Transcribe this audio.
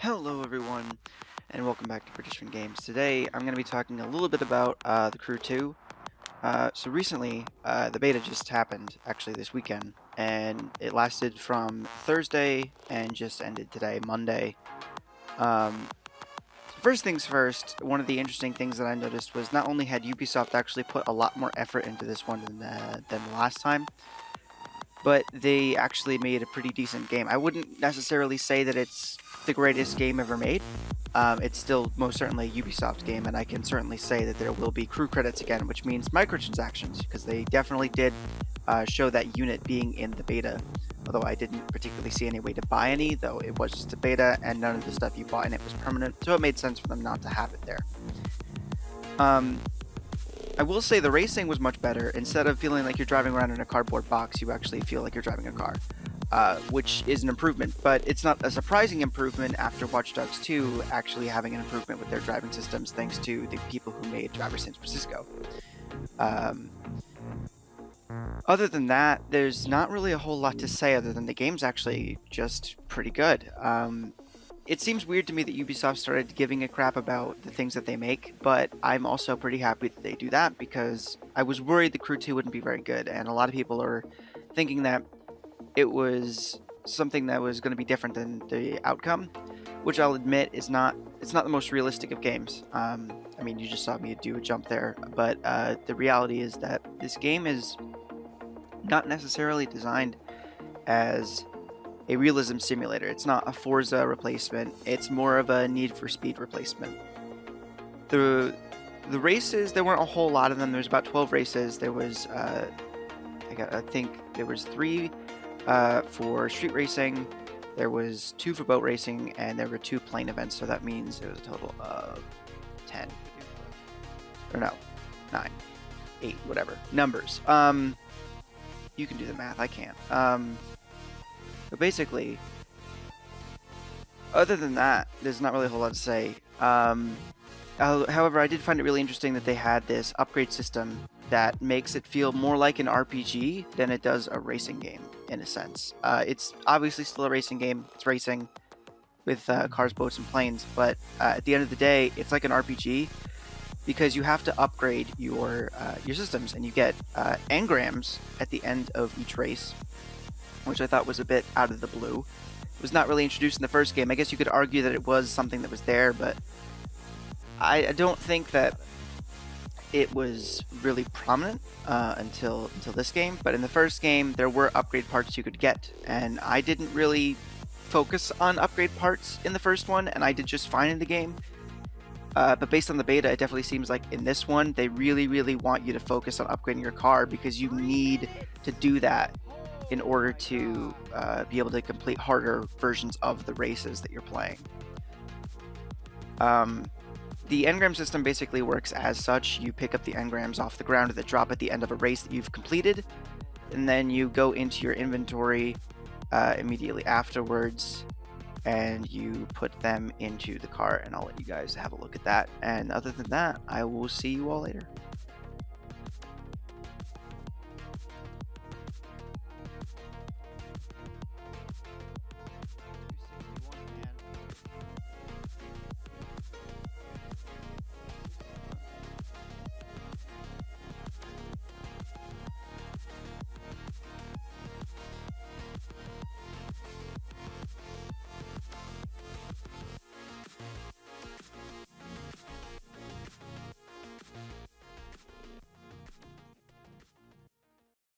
Hello everyone, and welcome back to British Games. Today I'm going to be talking a little bit about the Crew 2. So recently, the beta just happened, actually this weekend, and it lasted from Thursday and just ended today, Monday. First things first, one of the interesting things that I noticed was not only had Ubisoft actually put a lot more effort into this one than the last time, but they actually made a pretty decent game. I wouldn't necessarily say that it's the greatest game ever made. It's still most certainly a Ubisoft game, and I can certainly say that there will be crew credits again, which means microtransactions, because they definitely did show that unit being in the beta. Although I didn't particularly see any way to buy any, though it was just a beta, and none of the stuff you bought in it was permanent, so it made sense for them not to have it there. I will say the racing was much better. Instead of feeling like you're driving around in a cardboard box, you actually feel like you're driving a car, which is an improvement. But it's not a surprising improvement after Watch Dogs 2 actually having an improvement with their driving systems thanks to the people who made Driver San Francisco. Other than that, there's not really a whole lot to say other than the game's actually just pretty good. It seems weird to me that Ubisoft started giving a crap about the things that they make, but I'm also pretty happy that they do that because I was worried the Crew 2 wouldn't be very good, and a lot of people are thinking that it was something that was going to be different than the outcome, which I'll admit is not. It's not the most realistic of games. I mean, you just saw me do a jump there, but the reality is that this game is not necessarily designed as a realism simulator. It's not a Forza replacement. It's more of a Need for Speed replacement. The races, there weren't a whole lot of them. There was about 12 races. There was I think there was 3 for street racing. There was 2 for boat racing, and there were 2 plane events. So that means it was a total of 10. Or no, 9, 8, whatever numbers. You can do the math. I can't. But basically, other than that, there's not really a whole lot to say. However, I did find it really interesting that they had this upgrade system that makes it feel more like an RPG than it does a racing game, in a sense. It's obviously still a racing game. It's racing with cars, boats, and planes, but at the end of the day, it's like an RPG because you have to upgrade your systems, and you get engrams at the end of each race, which I thought was a bit out of the blue. It was not really introduced in the first game. I guess you could argue that it was something that was there, but I don't think that it was really prominent until this game. But in the first game, there were upgrade parts you could get, and I didn't really focus on upgrade parts in the first one, and I did just fine in the game. But based on the beta, it definitely seems like in this one, they really, really want you to focus on upgrading your car because you need to do that in order to be able to complete harder versions of the races that you're playing. The engram system basically works as such. You pick up the engrams off the ground that drop at the end of a race that you've completed, and then you go into your inventory immediately afterwards, and you put them into the car, and I'll let you guys have a look at that. And other than that, I will see you all later.